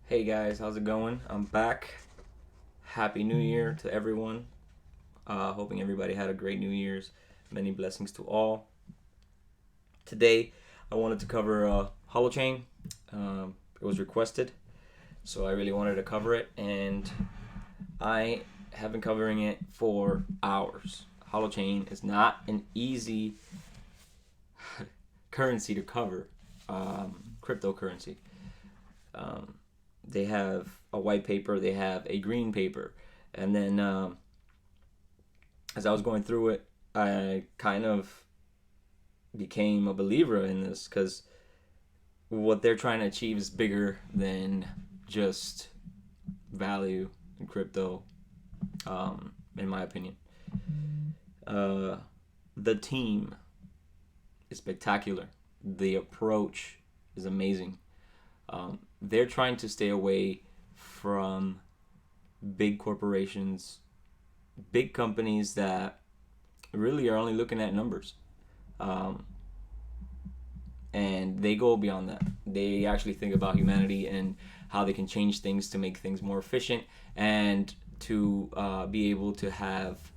Hey guys, how's it going? I'm back. Happy New Year to everyone. Hoping everybody had a great New Year's. Many blessings to all. Today, I wanted to cover Holochain. It was requested, so I really wanted to cover it, and I have been covering it for hours. Holochain is not an easy currency to cover, cryptocurrency. Um, they have a white paper, they have a green paper, and then as I was going through it, I kind of became a believer in this because what they're trying to achieve is bigger than just value in crypto, in my opinion. Uh, the team is spectacular. The approach is amazing. They're trying to stay away from big corporations, big companies that really are only looking at numbers. Um, and they go beyond that. They actually think about humanity and how they can change things to make things more efficient and to be able to have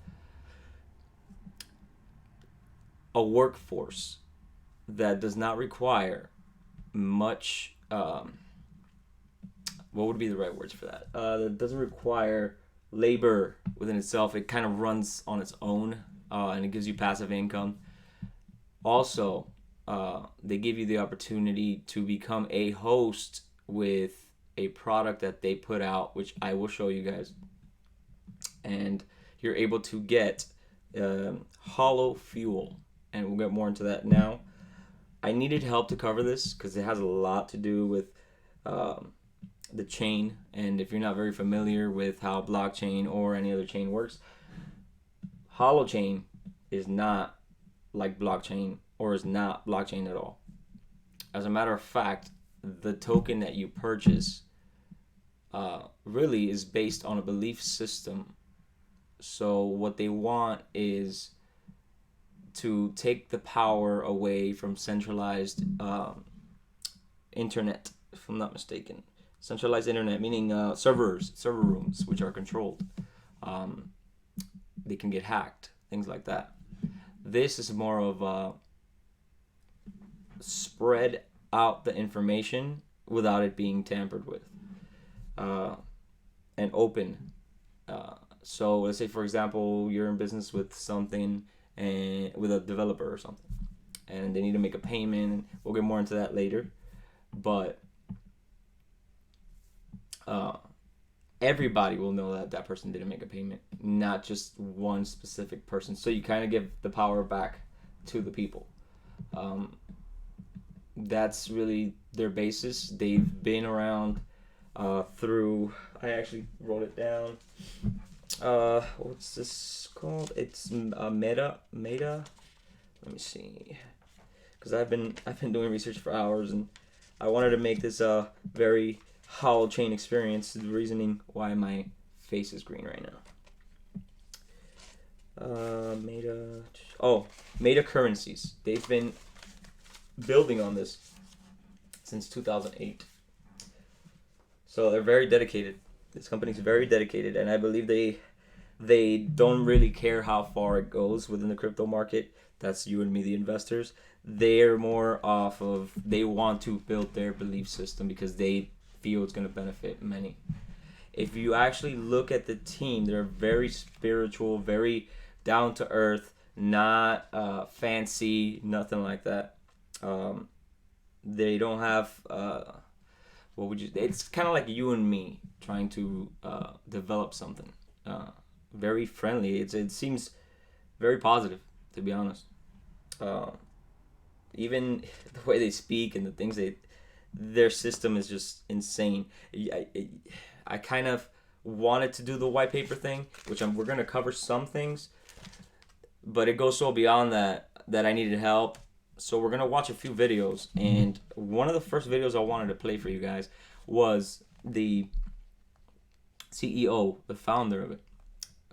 a workforce that does not require much. What would be the right words for that? That doesn't require labor within itself. It kind of runs on its own, and it gives you passive income. Also, they give you the opportunity to become a host with a product that they put out, which I will show you guys. And you're able to get Holo fuel, and we'll get more into that now. I needed help to cover this because it has a lot to do with the chain, and if you're not very familiar with how blockchain or any other chain works, Holochain is not like blockchain or is not blockchain at all. As a matter of fact, the token that you purchase really is based on a belief system. So what they want is to take the power away from centralized internet, if I'm not mistaken. Centralized internet, meaning server rooms, which are controlled. They can get hacked, things like that. This is more of spread out the information without it being tampered with, and open. So let's say, for example, you're in business with something and with a developer or something, and they need to make a payment. We'll get more into that later, but everybody will know that that person didn't make a payment, not just one specific person. So you kind of give the power back to the people. That's really their basis. They've been around through. I actually wrote it down. What's this called? It's Meta. Let me see, because I've been doing research for hours, and I wanted to make this a very Holochain experience. The reasoning why my face is green right now. Meta currencies. They've been building on this since 2008. So they're very dedicated. This company's very dedicated, and I believe they don't really care how far it goes within the crypto market. That's you and me, the investors. They're more off of, they want to build their belief system because they feel it's going to benefit many. If you actually look at the team, they're very spiritual, very down to earth, not fancy, nothing like that. They don't have what would you? It's kind of like you and me trying to develop something. Very friendly. It seems very positive, to be honest. Even the way they speak and the things their system is just insane. I kind of wanted to do the white paper thing, which we're gonna cover some things, but it goes so beyond that I needed help. So we're gonna watch a few videos, and one of the first videos I wanted to play for you guys was the CEO, the founder of it,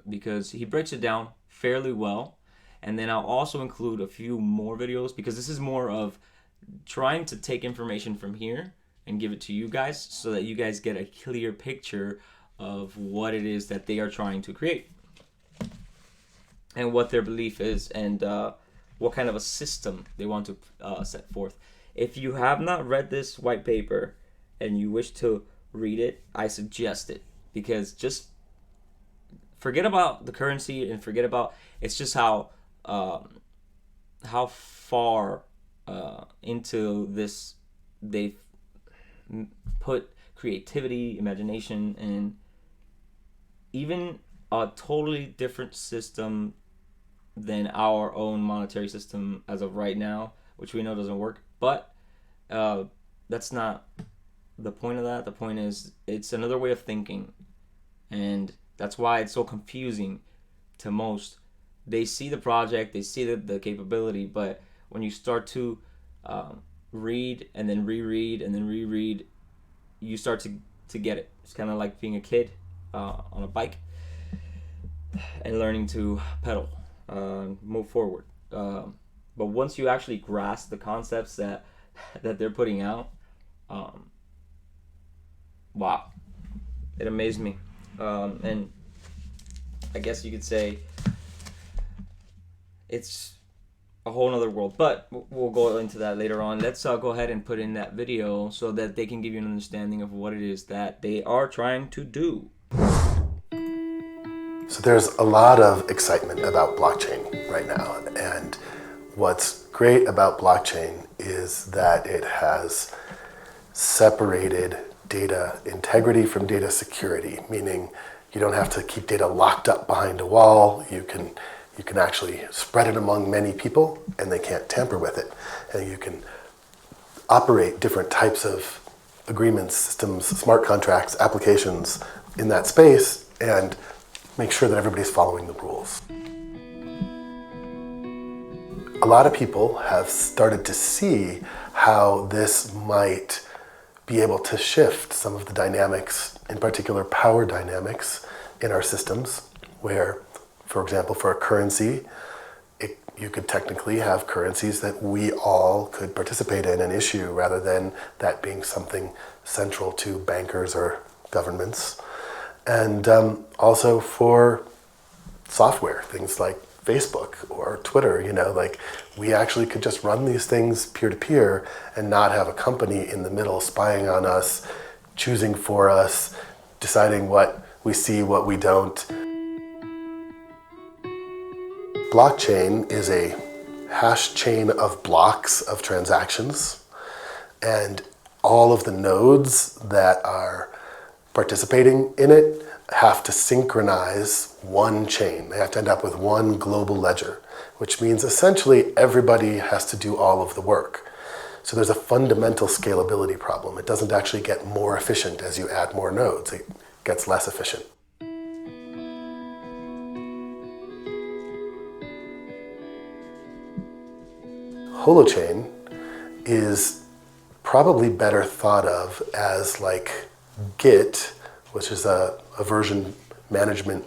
because he breaks it down fairly well. And then I'll also include a few more videos because this is more of trying to take information from here and give it to you guys so that you guys get a clear picture of what it is that they are trying to create and what their belief is, and what kind of a system they want to set forth. If you have not read this white paper and you wish to read it, I suggest it, because just forget about the currency and forget about, it's just how far into this they've put creativity, imagination, and even a totally different system than our own monetary system as of right now, which we know doesn't work. But that's not the point of that. The point is it's another way of thinking, and that's why it's so confusing to most. They see the project, they see the capability, but when you start to read and then reread and then reread, you start to get it. It's kind of like being a kid on a bike and learning to pedal, move forward. But once you actually grasp the concepts that they're putting out, wow, it amazed me. And I guess you could say it's a whole nother world, but we'll go into that later on. Let's go ahead and put in that video so that they can give you an understanding of what it is that they are trying to do. So there's a lot of excitement about blockchain right now, and what's great about blockchain is that it has separated data integrity from data security, meaning you don't have to keep data locked up behind a wall. You can actually spread it among many people and they can't tamper with it. And you can operate different types of agreements, systems, smart contracts, applications in that space and make sure that everybody's following the rules. A lot of people have started to see how this might be able to shift some of the dynamics, in particular power dynamics in our systems, where, for example, for a currency, you could technically have currencies that we all could participate in and issue rather than that being something central to bankers or governments. And also for software, things like Facebook or Twitter, like we actually could just run these things peer-to-peer and not have a company in the middle spying on us, choosing for us, deciding what we see, what we don't. Blockchain is a hash chain of blocks of transactions, and all of the nodes that are participating in it have to synchronize one chain. They have to end up with one global ledger, which means essentially everybody has to do all of the work. So there's a fundamental scalability problem. It doesn't actually get more efficient as you add more nodes. It gets less efficient. Holochain is probably better thought of as like Git, which is a version management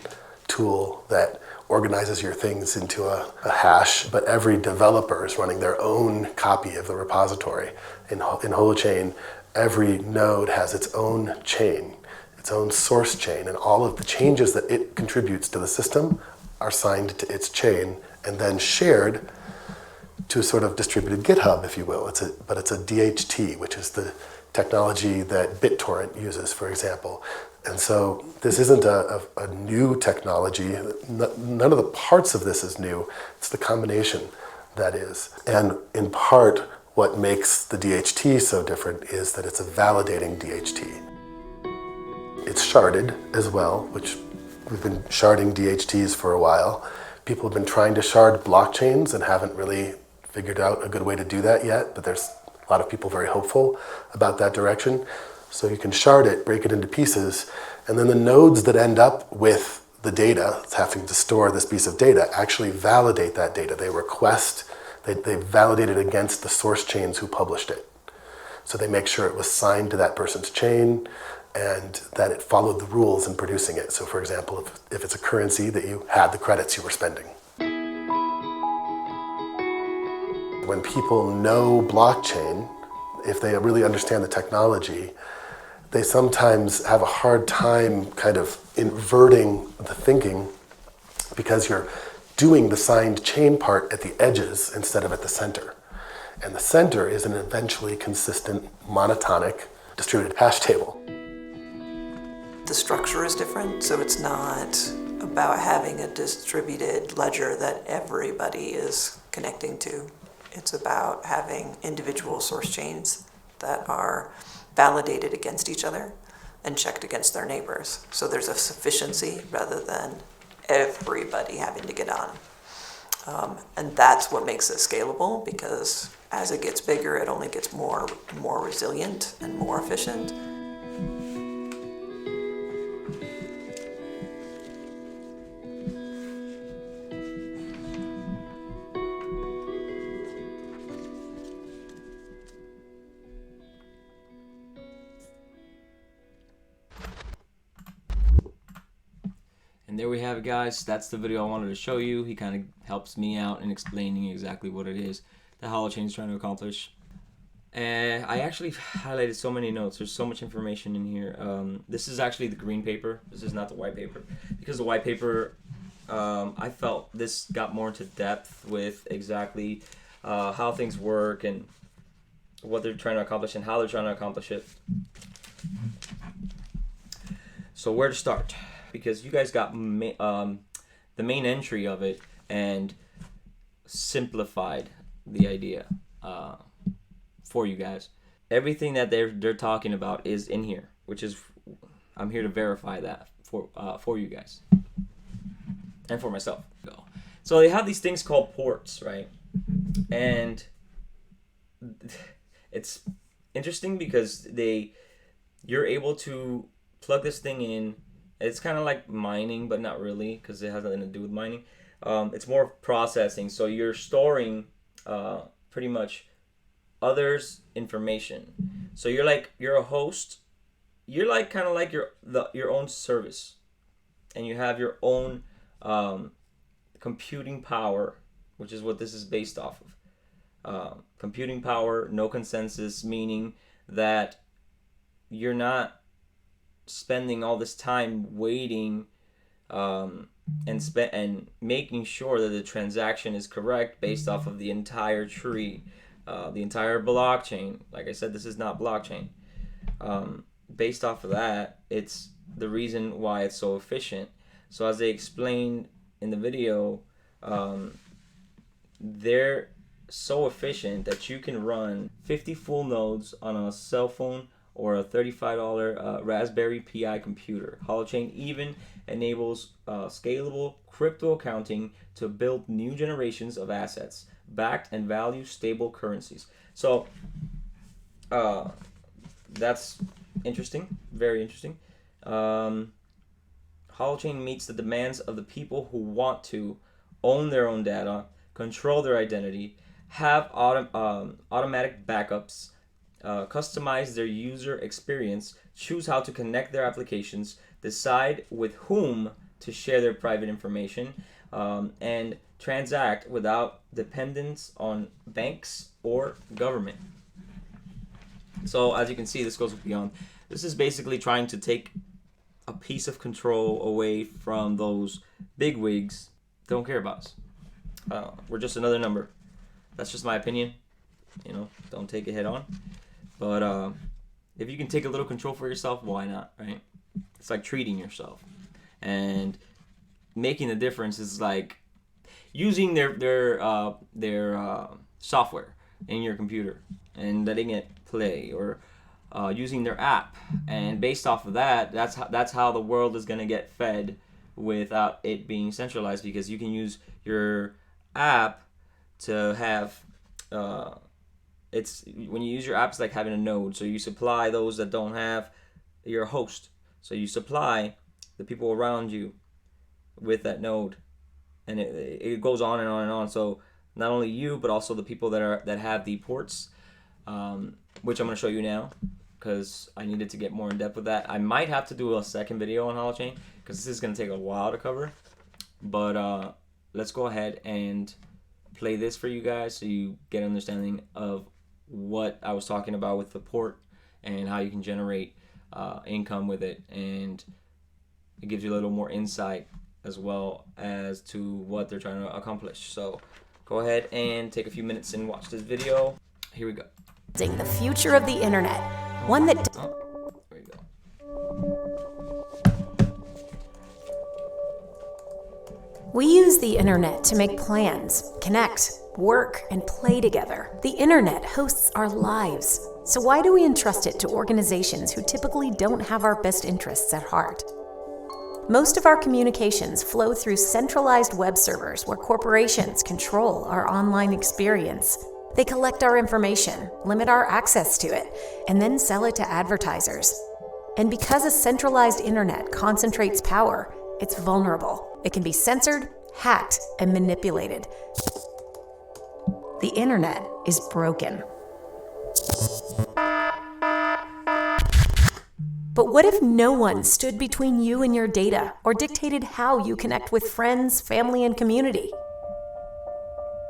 tool that organizes your things into a hash, but every developer is running their own copy of the repository. In Holochain, every node has its own chain, its own source chain, and all of the changes that it contributes to the system are signed to its chain and then shared to a sort of distributed GitHub, if you will. But it's a DHT, which is the technology that BitTorrent uses, for example. And so this isn't a new technology. None of the parts of this is new. It's the combination that is. And in part, what makes the DHT so different is that it's a validating DHT. It's sharded as well, which we've been sharding DHTs for a while. People have been trying to shard blockchains and haven't really figured out a good way to do that yet, but there's a lot of people very hopeful about that direction. So you can shard it, break it into pieces, and then the nodes that end up with the data, having to store this piece of data, actually validate that data. They request, they validate it against the source chains who published it. So they make sure it was signed to that person's chain and that it followed the rules in producing it. So for example, if it's a currency, that you had the credits you were spending. When people know blockchain if they really understand the technology, they sometimes have a hard time kind of inverting the thinking because you're doing the signed chain part at the edges instead of at the center. And the center is an eventually consistent monotonic distributed hash table. The structure is different, so it's not about having a distributed ledger that everybody is connecting to. It's about having individual source chains that are validated against each other and checked against their neighbors. So there's a sufficiency rather than everybody having to get on. And that's what makes it scalable, because as it gets bigger, it only gets more resilient and more efficient. And there we have it, guys. That's the video I wanted to show you. He kind of helps me out in explaining exactly what it is that Holochain is trying to accomplish. And I actually highlighted so many notes. There's so much information in here. This is actually the green paper. This is not the white paper. Because the white paper, I felt this got more into depth with exactly how things work and what they're trying to accomplish and how they're trying to accomplish it. So where to start? Because you guys got the main entry of it and simplified the idea for you guys. Everything that they're talking about is in here, which is I'm here to verify that for you guys and for myself. So they have these things called ports, right? And it's interesting because you're able to plug this thing in. It's kind of like mining, but not really, because it has nothing to do with mining. It's more processing. So you're storing pretty much others' information. So you're a host. You're like kind of like your own service, and you have your own computing power, which is what this is based off of. Computing power, no consensus, meaning that you're not spending all this time waiting and making sure that the transaction is correct based off of the entire tree, the entire blockchain. Like I said, this is not blockchain. Based off of that, it's the reason why it's so efficient. So as they explained in the video, they're so efficient that you can run 50 full nodes on a cell phone or a $35 Raspberry Pi computer. Holochain even enables scalable crypto accounting to build new generations of assets, backed and value stable currencies. So that's interesting, very interesting. Holochain meets the demands of the people who want to own their own data, control their identity, have automatic backups, customize their user experience, choose how to connect their applications, decide with whom to share their private information, and transact without dependence on banks or government. So as you can see, this goes beyond. This is basically trying to take a piece of control away from those bigwigs that don't care about us. We're just another number. That's just my opinion. You know, don't take it head on. But if you can take a little control for yourself, why not, right? It's like treating yourself. And making a difference is like using their software in your computer and letting it play, or using their app. And based off of that, that's how the world is going to get fed without it being centralized, because you can use your app to have it's when you use your app, it's like having a node. So you supply those that don't have your host. So you supply the people around you with that node, and it goes on and on and on. So not only you, but also the people that have the ports, which I'm going to show you now, because I needed to get more in depth with that. I might have to do a second video on Holochain, because this is going to take a while to cover. But let's go ahead and play this for you guys so you get an understanding of what I was talking about with the port and how you can generate income with it, and it gives you a little more insight as well as to what they're trying to accomplish. So go ahead and take a few minutes and watch this video. Here we go. The future of the internet, one that... There you go. We use the internet to make plans, connect, work, and play together. The internet hosts our lives. So why do we entrust it to organizations who typically don't have our best interests at heart? Most of our communications flow through centralized web servers where corporations control our online experience. They collect our information, limit our access to it, and then sell it to advertisers. And because a centralized internet concentrates power, it's vulnerable. It can be censored, hacked, and manipulated. The internet is broken. But what if no one stood between you and your data or dictated how you connect with friends, family, and community?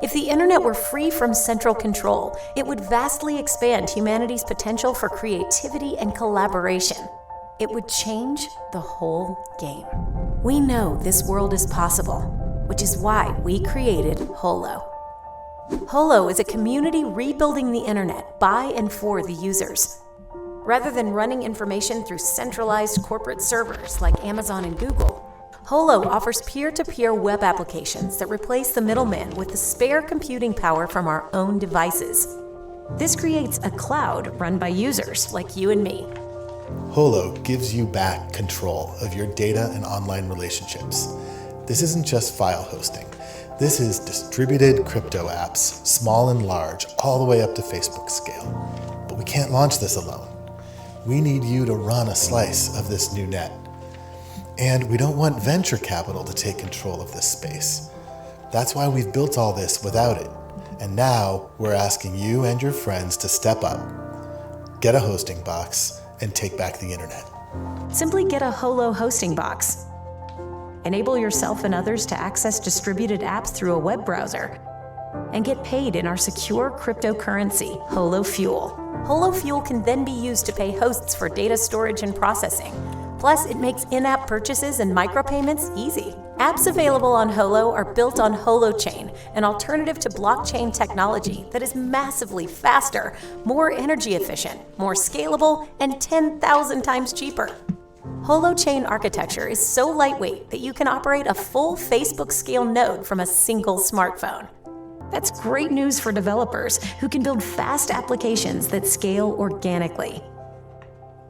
If the internet were free from central control, it would vastly expand humanity's potential for creativity and collaboration. It would change the whole game. We know this world is possible, which is why we created Holo. Holo is a community rebuilding the internet by and for the users. Rather than running information through centralized corporate servers like Amazon and Google, Holo offers peer-to-peer web applications that replace the middleman with the spare computing power from our own devices. This creates a cloud run by users like you and me. Holo gives you back control of your data and online relationships. This isn't just file hosting. This is distributed crypto apps, small and large, all the way up to Facebook scale. But we can't launch this alone. We need you to run a slice of this new net. And we don't want venture capital to take control of this space. That's why we've built all this without it. And now we're asking you and your friends to step up, get a hosting box, and take back the internet. Simply get a Holo hosting box. Enable yourself and others to access distributed apps through a web browser, and get paid in our secure cryptocurrency, Holo Fuel. Holo Fuel can then be used to pay hosts for data storage and processing. Plus, it makes in-app purchases and micropayments easy. Apps available on Holo are built on Holochain, an alternative to blockchain technology that is massively faster, more energy efficient, more scalable, and 10,000 times cheaper. Holochain architecture is so lightweight that you can operate a full Facebook-scale node from a single smartphone. That's great news for developers who can build fast applications that scale organically.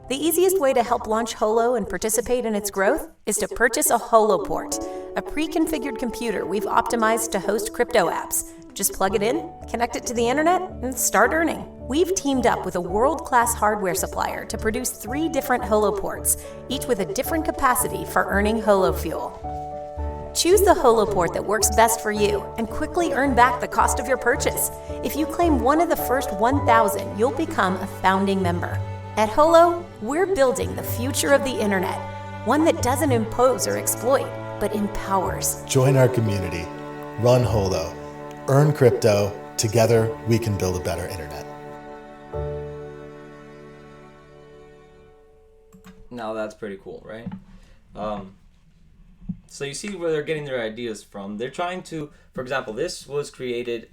The easiest way to help launch Holo and participate in its growth is to purchase a Holoport, a pre-configured computer we've optimized to host crypto apps. Just plug it in, connect it to the internet, and start earning. We've teamed up with a world-class hardware supplier to produce 3 different Holoports, each with a different capacity for earning Holo Fuel. Choose the Holoport that works best for you and quickly earn back the cost of your purchase. If you claim one of the first 1,000, you'll become a founding member. At Holo, we're building the future of the internet, one that doesn't impose or exploit, but empowers. Join our community. Run Holo. Earn crypto. Together, we can build a better internet. Now that's pretty cool, right? So you see where they're getting their ideas from. They're trying to, for example, this was created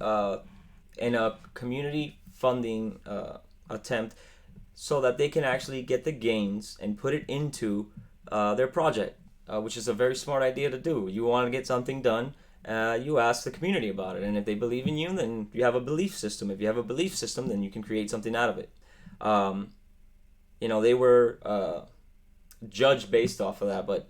in a community funding attempt so that they can actually get the gains and put it into their project, which is a very smart idea to do. You want to get something done, you ask the community about it. And if they believe in you, then you have a belief system. If you have a belief system, then you can create something out of it. They were judged based off of that, but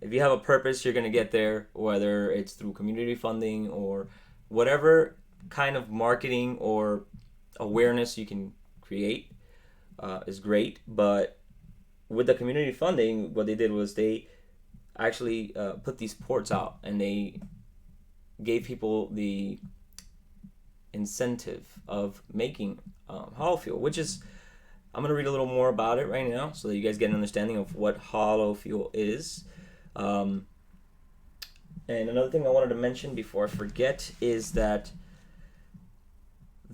if you have a purpose, you're going to get there, whether it's through community funding or whatever kind of marketing or awareness you can create is great. But with the community funding, what they did was they actually put these ports out, and they gave people the incentive of making Holo Fuel, which is, I'm going to read a little more about it right now so that you guys get an understanding of what Holo Fuel is. And another thing I wanted to mention before I forget is that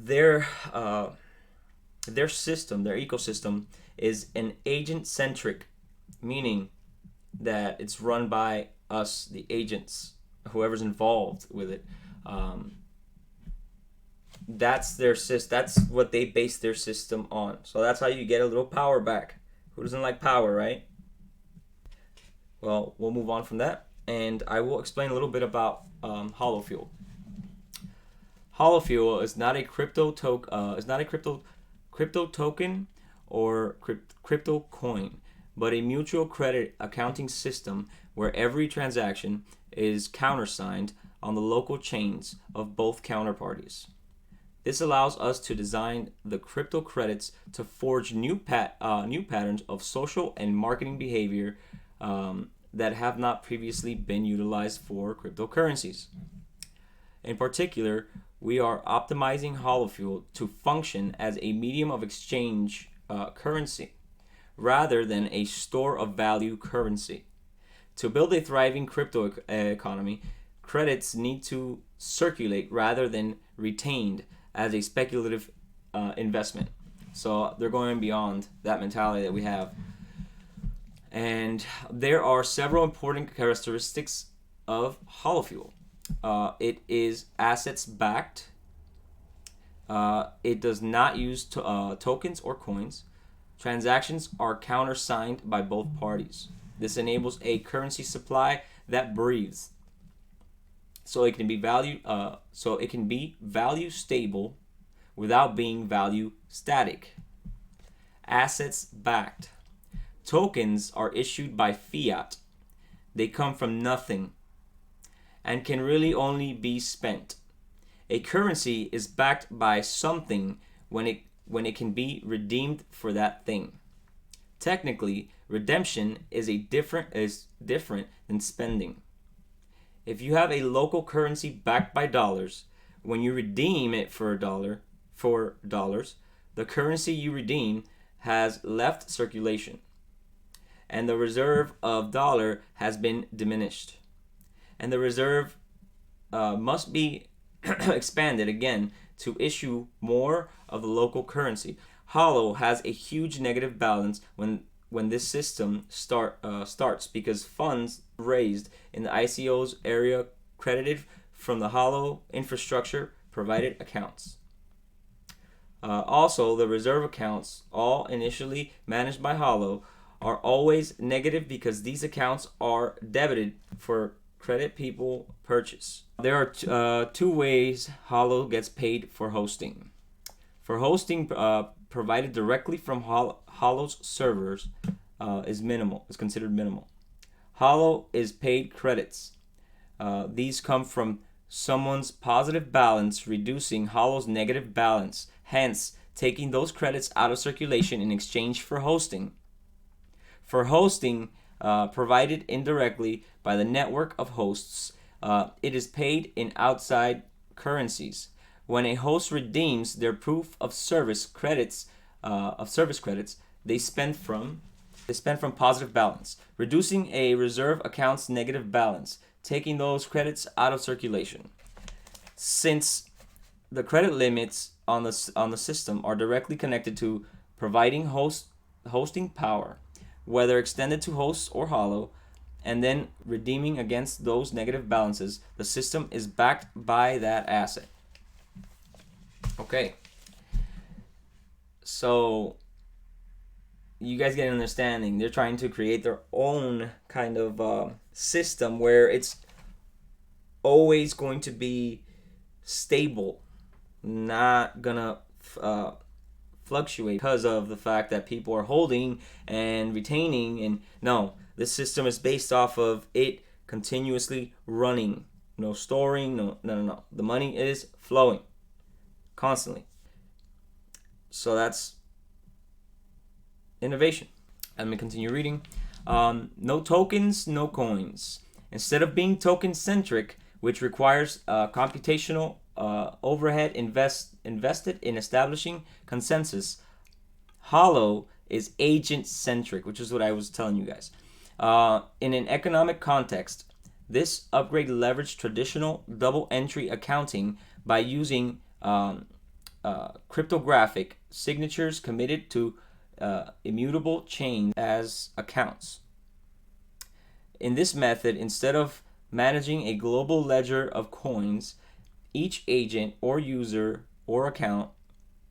their system, their ecosystem, is an agent-centric, meaning that it's run by us, the agents, whoever's involved with it. That's their That's what they base their system on. So that's how you get a little power back. Who doesn't like power, right? Well, we'll move on from that, and I will explain a little bit about Holo Fuel. Holo Fuel is not a crypto token or crypto coin, but a mutual credit accounting system where every transaction is countersigned on the local chains of both counterparties. This allows us to design the crypto credits to forge new patterns of social and marketing behavior that have not previously been utilized for cryptocurrencies. In particular, we are optimizing Holo Fuel to function as a medium of exchange currency rather than a store of value currency. To build a thriving crypto economy, credits need to circulate rather than retained as a speculative investment. So they're going beyond that mentality that we have. And there are several important characteristics of Holo Fuel. It is assets backed. It does not use tokens or coins. Transactions are countersigned by both parties. This enables a currency supply that breathes. So it can be value stable without being value static. Assets backed. Tokens are issued by fiat. They come from nothing and can really only be spent. A currency is backed by something when it can be redeemed for that thing. Technically, redemption is different than spending. If you have a local currency backed by dollars, when you redeem it for dollars, the currency you redeem has left circulation, and the reserve of dollar has been diminished, and the reserve must be expanded again to issue more of the local currency. Holo has a huge negative balance when this system starts because funds raised in the ICO's area credited from the Holo infrastructure provided accounts. Also, the reserve accounts, all initially managed by Holo, are always negative because these accounts are debited for credit people purchase. There are two ways Holo gets paid for hosting. For hosting provided directly from Holo's servers is considered minimal. Holo is paid credits. These come from someone's positive balance reducing Holo's negative balance, hence taking those credits out of circulation in exchange for hosting. For hosting provided indirectly by the network of hosts, it is paid in outside currencies. When a host redeems their proof of service credits, they spend from positive balance, reducing a reserve account's negative balance, taking those credits out of circulation. Since the credit limits on the system are directly connected to providing hosting power, whether extended to hosts or Holo, and then redeeming against those negative balances, the system is backed by that asset. Okay. So you guys get an understanding. They're trying to create their own kind of system where it's always going to be stable, not gonna fluctuate because of the fact that people are holding and retaining. And no, this system is based off of it continuously running. No storing, no. The money is flowing constantly. So that's innovation. Let me continue reading. No tokens, no coins. Instead of being token-centric, which requires computational overhead invested in establishing consensus, Holo is agent-centric, which is what I was telling you guys. In an economic context, this upgrade leveraged traditional double-entry accounting by using cryptographic signatures committed to immutable chain as accounts. In this method, instead of managing a global ledger of coins, each agent or user or account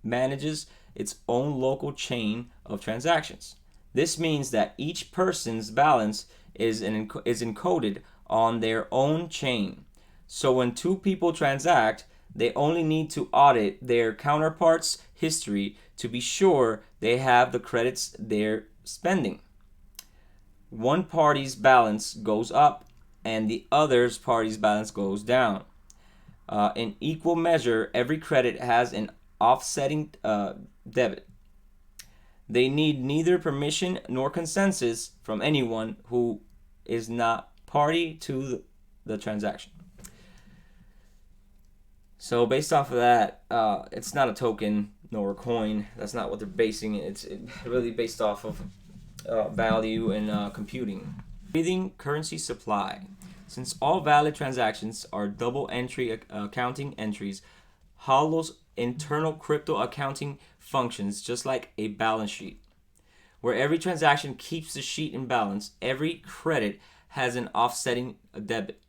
manages its own local chain of transactions. This means that each person's balance is encoded on their own chain. So when two people transact, they only need to audit their counterparts' history to be sure they have the credits they're spending. One party's balance goes up and the other party's balance goes down. In equal measure, every credit has an offsetting debit. They need neither permission nor consensus from anyone who is not party to the transaction. So based off of that, it's not a token nor a coin. That's not what they're basing it. It's really based off of value and computing. Breathing currency supply. Since all valid transactions are double entry accounting entries, Holo's internal crypto accounting functions just like a balance sheet. Where every transaction keeps the sheet in balance, every credit has an offsetting debit.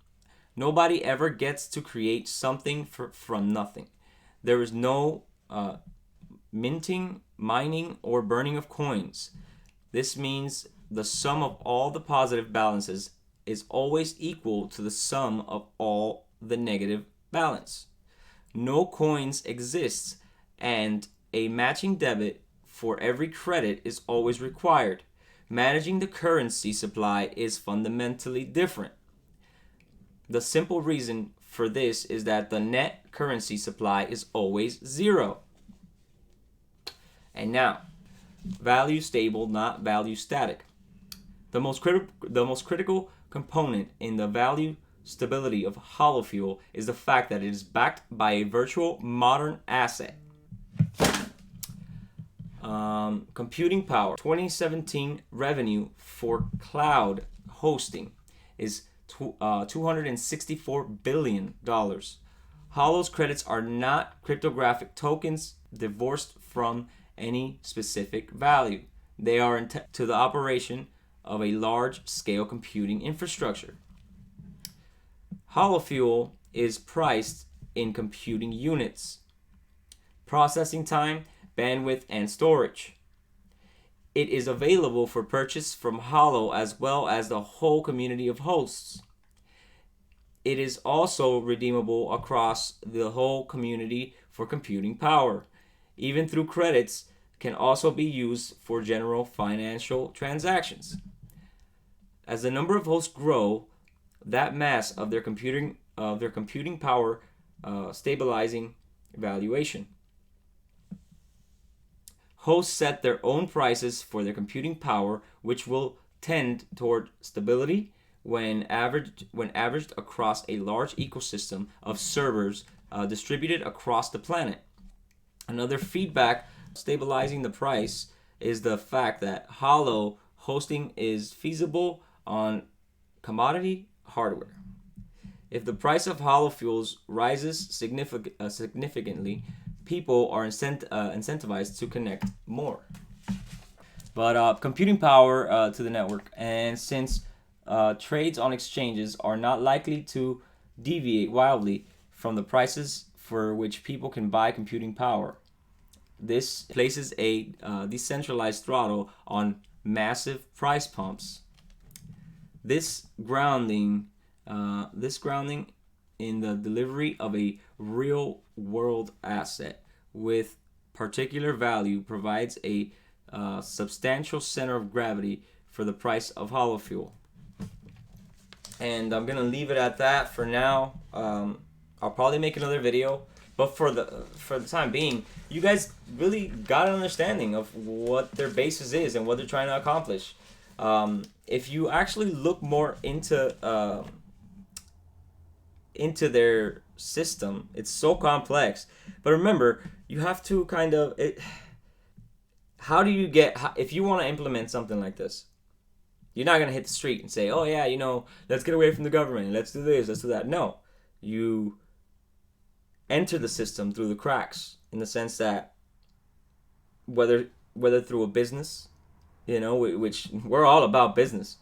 Nobody ever gets to create something from nothing. There is no minting, mining, or burning of coins. This means the sum of all the positive balances is always equal to the sum of all the negative balance. No coins exists, and a matching debit for every credit is always required. Managing the currency supply is fundamentally different. The simple reason for this is that the net currency supply is always zero. And now, value stable, not value static. The most critical component in the value stability of Holofuel is the fact that it is backed by a virtual modern asset. Computing power. 2017 revenue for cloud hosting is $264 billion. Holo's credits are not cryptographic tokens divorced from any specific value. They are to the operation of a large-scale computing infrastructure. Holofuel is priced in computing units, processing time, bandwidth, and storage. It is available for purchase from Holo as well as the whole community of hosts. It is also redeemable across the whole community for computing power. Even through credits, can also be used for general financial transactions. As the number of hosts grow, that mass of their computing power stabilizing valuation. Hosts set their own prices for their computing power, which will tend toward stability when averaged across a large ecosystem of servers distributed across the planet. Another feedback stabilizing the price is the fact that Holo hosting is feasible on commodity hardware. If the price of Holofuels rises significantly, people are incentivized to connect more. But computing power to the network, and since trades on exchanges are not likely to deviate wildly from the prices for which people can buy computing power, this places a decentralized throttle on massive price pumps. This grounding in the delivery of a real-world asset with particular value provides a substantial center of gravity for the price of Holofuel. And I'm gonna leave it at that for now. I'll probably make another video, but for the time being, you guys really got an understanding of what their basis is and what they're trying to accomplish. If you actually look more into their system, it's so complex. But remember, you have to kind of how do you if you want to implement something like this, you're not gonna hit the street and say, oh yeah, let's get away from the government, let's do this, let's do that. No, you enter the system through the cracks. in the sense that whether through a business, which we're all about business.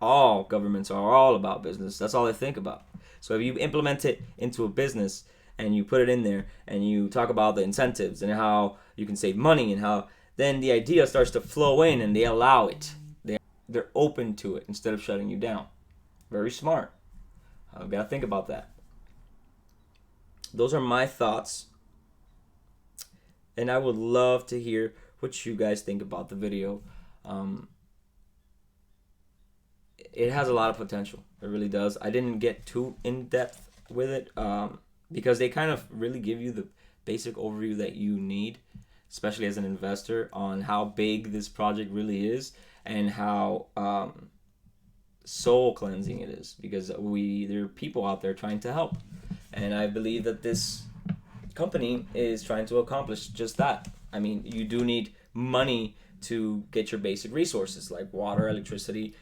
All governments are all about business. That's all they think about. So if you implement it into a business and you put it in there and you talk about the incentives and how you can save money and how then the idea starts to flow in and they allow it. They're open to it instead of shutting you down. Very smart. I've got to think about that. Those are my thoughts. And I would love to hear what you guys think about the video. It has a lot of potential. It really does. I didn't get too in-depth with it because they kind of really give you the basic overview that you need, especially as an investor, on how big this project really is and how soul cleansing it is, because there are people out there trying to help. And I believe that this company is trying to accomplish just that. I mean, you do need money to get your basic resources like water, electricity,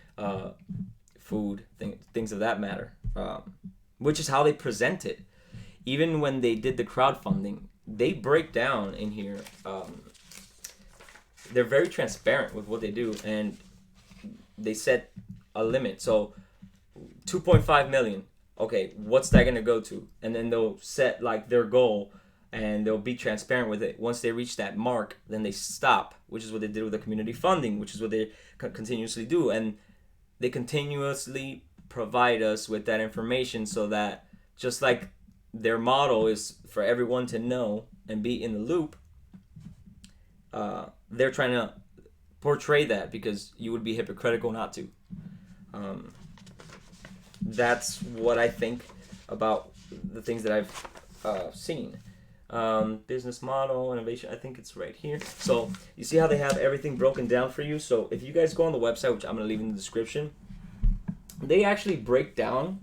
food, things of that matter, which is how they present it. Even when they did the crowdfunding, they break down in here. They're very transparent with what they do, and they set a limit. So 2.5 million. Okay, what's that gonna go to? And then they'll set like their goal, and they'll be transparent with it. Once they reach that mark, then they stop, which is what they did with the community funding, which is what they continuously do. And they continuously provide us with that information so that just like their model is for everyone to know and be in the loop, they're trying to portray that, because you would be hypocritical not to. That's what I think about the things that I've seen. Business model, innovation, I think it's right here. So you see how they have everything broken down for you. So if you guys go on the website, which I'm going to leave in the description, they actually break down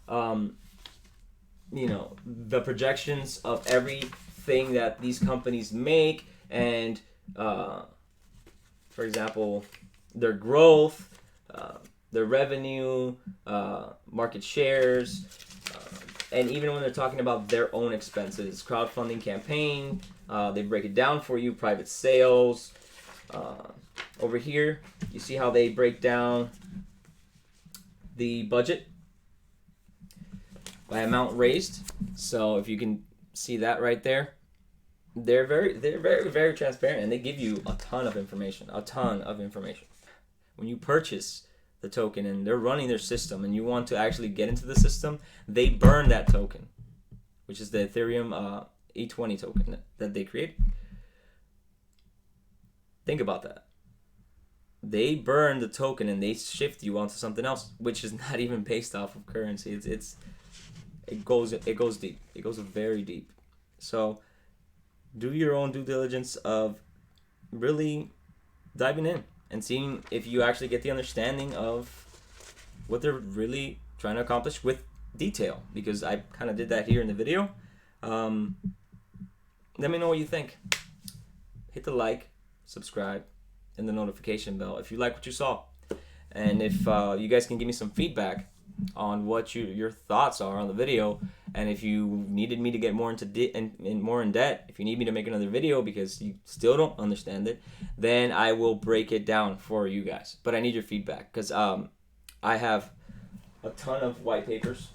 the projections of everything that these companies make, and for example, their growth, their revenue, market shares, and even when they're talking about their own expenses, crowdfunding campaign, they break it down for you, private sales. Over here, you see how they break down the budget by amount raised. So if you can see that right there, they're very transparent, and they give you a ton of information. When you purchase the token and they're running their system and you want to actually get into the system, they burn that token, which is the Ethereum E20 token that they created. Think about that. They burn the token and they shift you onto something else, which is not even based off of currency. It goes deep. It goes very deep. So do your own due diligence of really diving in and seeing if you actually get the understanding of what they're really trying to accomplish with detail, because I kind of did that here in the video. Let me know what you think. Hit the like, subscribe, and the notification bell if you like what you saw. And if you guys can give me some feedback on what your thoughts are on the video, and if you needed me to get more more in depth, if you need me to make another video because you still don't understand it, then I will break it down for you guys. But I need your feedback, because I have a ton of white papers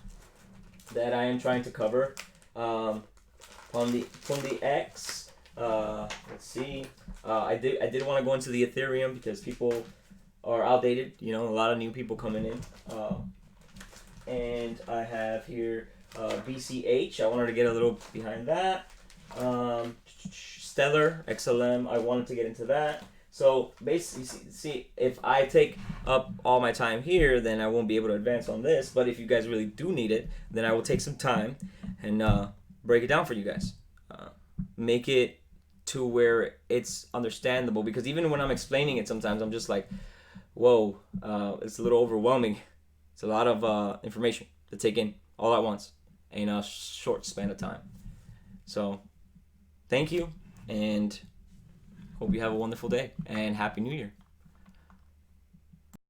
that I am trying to cover on the X. Let's see. I did want to go into the Ethereum because people are outdated. A lot of new people coming in. And I have here BCH. I wanted to get a little behind that. Stellar, XLM. I wanted to get into that. So basically, see, if I take up all my time here, then I won't be able to advance on this. But if you guys really do need it, then I will take some time and break it down for you guys. Make it to where it's understandable, because even when I'm explaining it, sometimes I'm just like, whoa, it's a little overwhelming. It's a lot of information to take in all at once in a short span of time. So thank you, and hope you have a wonderful day, and Happy New Year.